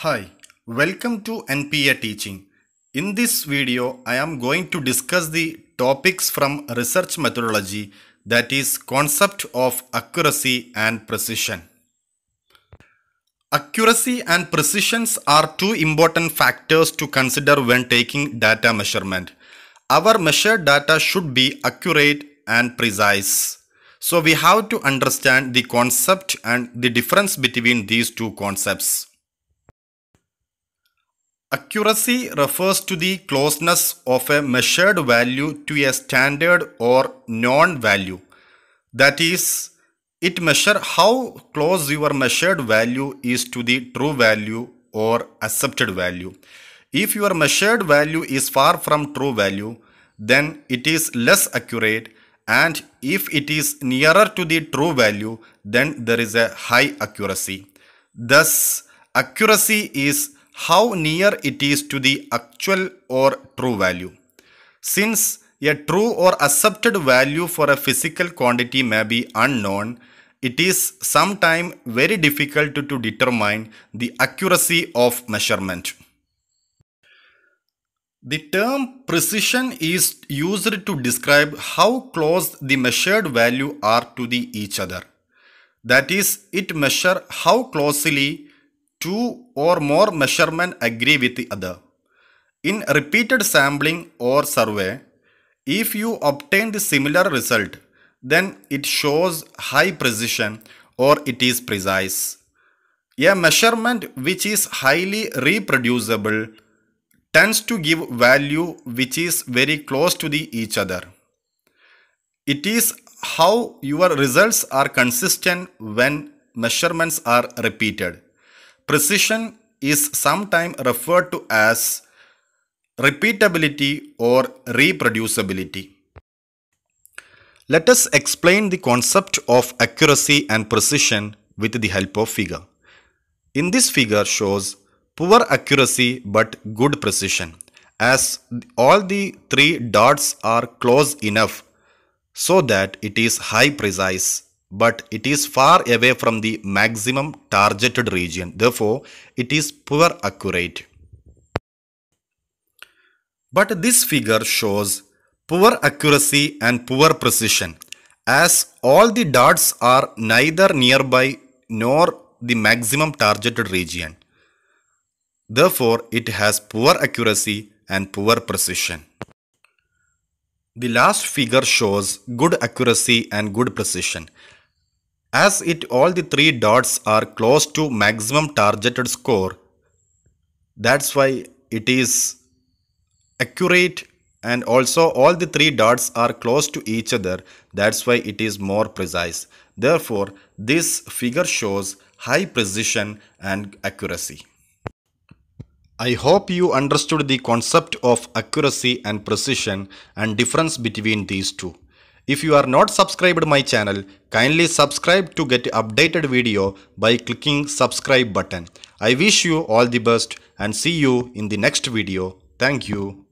Hi, welcome to NPA Teaching. In this video, I am going to discuss the topics from research methodology, that is concept of accuracy and precision. Accuracy and precisions are two important factors to consider when taking data measurement. Our measured data should be accurate and precise. So we have to understand the concept and the difference between these two concepts. Accuracy refers to the closeness of a measured value to a standard or known value. That is, it measures how close your measured value is to the true value or accepted value. If your measured value is far from true value, then it is less accurate, and if it is nearer to the true value, then there is a high accuracy. Thus, accuracy is how near it is to the actual or true value. Since a true or accepted value for a physical quantity may be unknown, it is sometimes very difficult to determine the accuracy of measurement. The term precision is used to describe how close the measured value are to each other. That is, it measures how closely two or more measurements agree with the other. In repeated sampling or survey, if you obtain the similar result, then it shows high precision or it is precise. A measurement which is highly reproducible tends to give value which is very close to each other. It is how your results are consistent when measurements are repeated. Precision is sometimes referred to as repeatability or reproducibility. Let us explain the concept of accuracy and precision with the help of figure. In this figure shows poor accuracy but good precision, as all the three dots are close enough so that it is high precise, but it is far away from the maximum targeted region. Therefore, it is poor accurate. But this figure shows poor accuracy and poor precision, as all the dots are neither nearby nor the maximum targeted region. Therefore, it has poor accuracy and poor precision. The last figure shows good accuracy and good precision, as all the three dots are close to maximum targeted score. That's why it is accurate, and also all the three dots are close to each other. That's why it is more precise. Therefore, this figure shows high precision and accuracy. I hope you understood the concept of accuracy and precision and difference between these two. If you are not subscribed my channel, kindly subscribe to get updated video by clicking subscribe button. I wish you all the best and see you in the next video. Thank you.